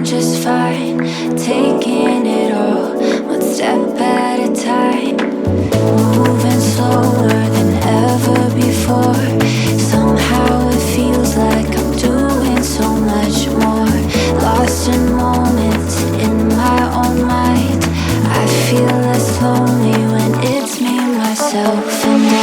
just fine, taking it all, one step at a time, moving slower than ever before. Somehow it feels like I'm doing so much more, lost in moments in my own mind. I feel less lonely when it's me, myself, and I.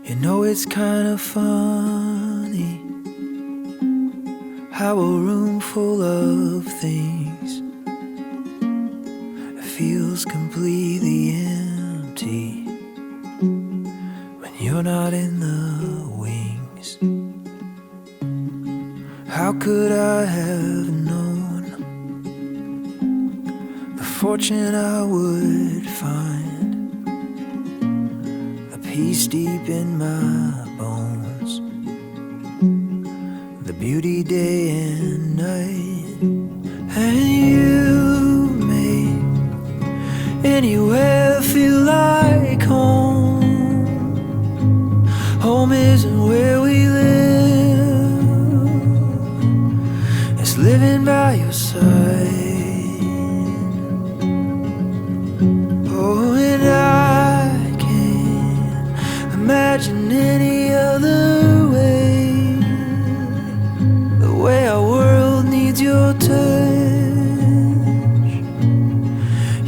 You know it's kind of funny how a room full of things feels completely empty when you're not in the wings. How could I have known the fortune I would find, peace deep in my bones, the beauty day and night. And you make anywhere feel like home. Home isn't where we live, it's living by your side. Oh, and I can't imagine any other way, the way our world needs your touch,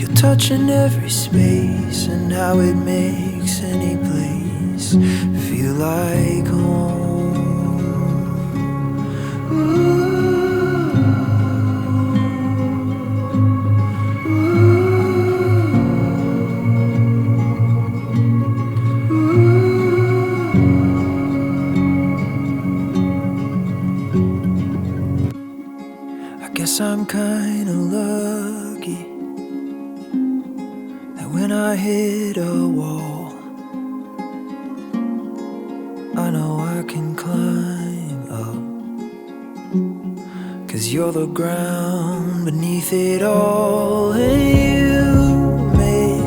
your touch in every space, and how it makes any place feel like home. Ooh. Guess I'm kinda lucky that when I hit a wall, I know I can climb up, 'cause you're the ground down beneath it all, and you make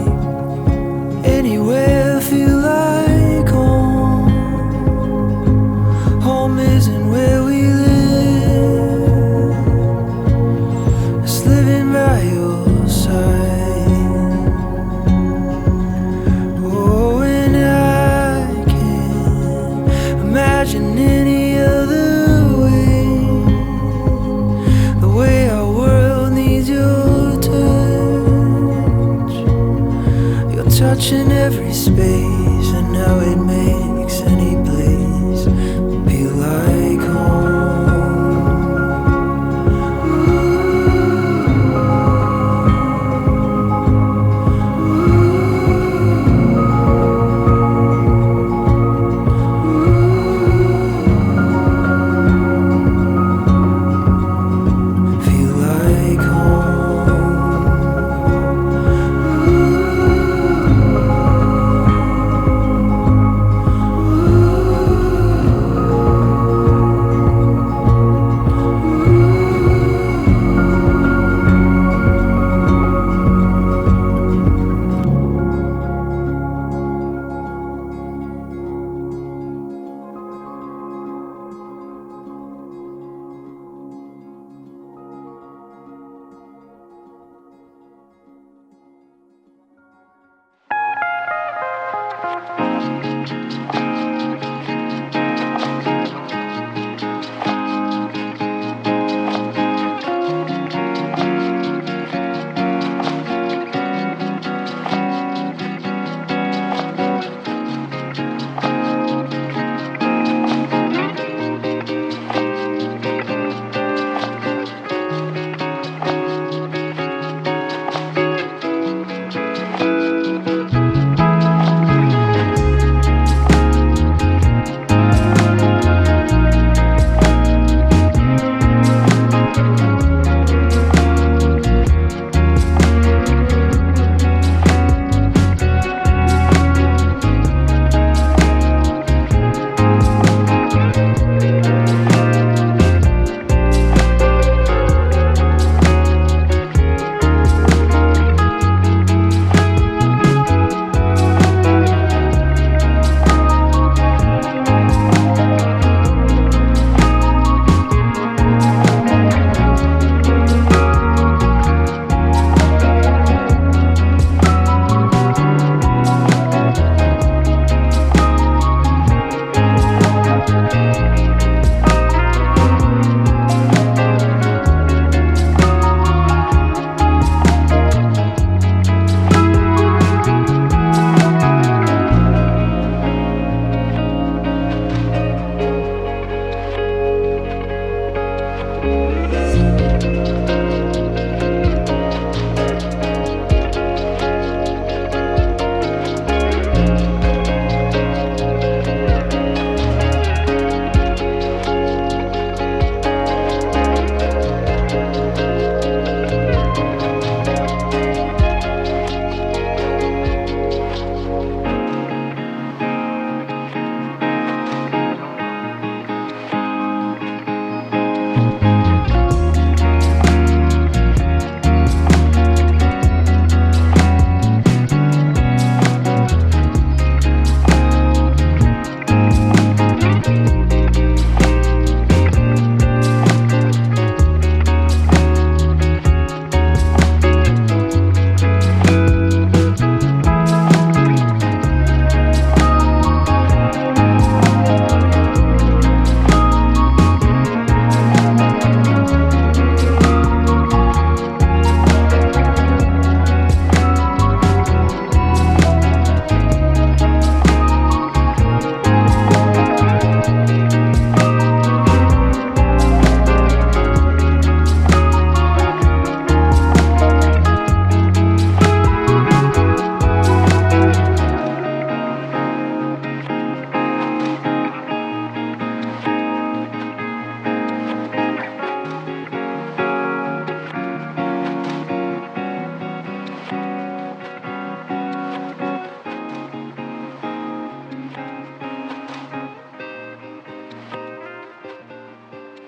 anywhere feel like home. Home isn't where we live, it's living by your side. Oh, and I can't imagine any other way. The way our world needs your touch. You're touching every space, and now it makes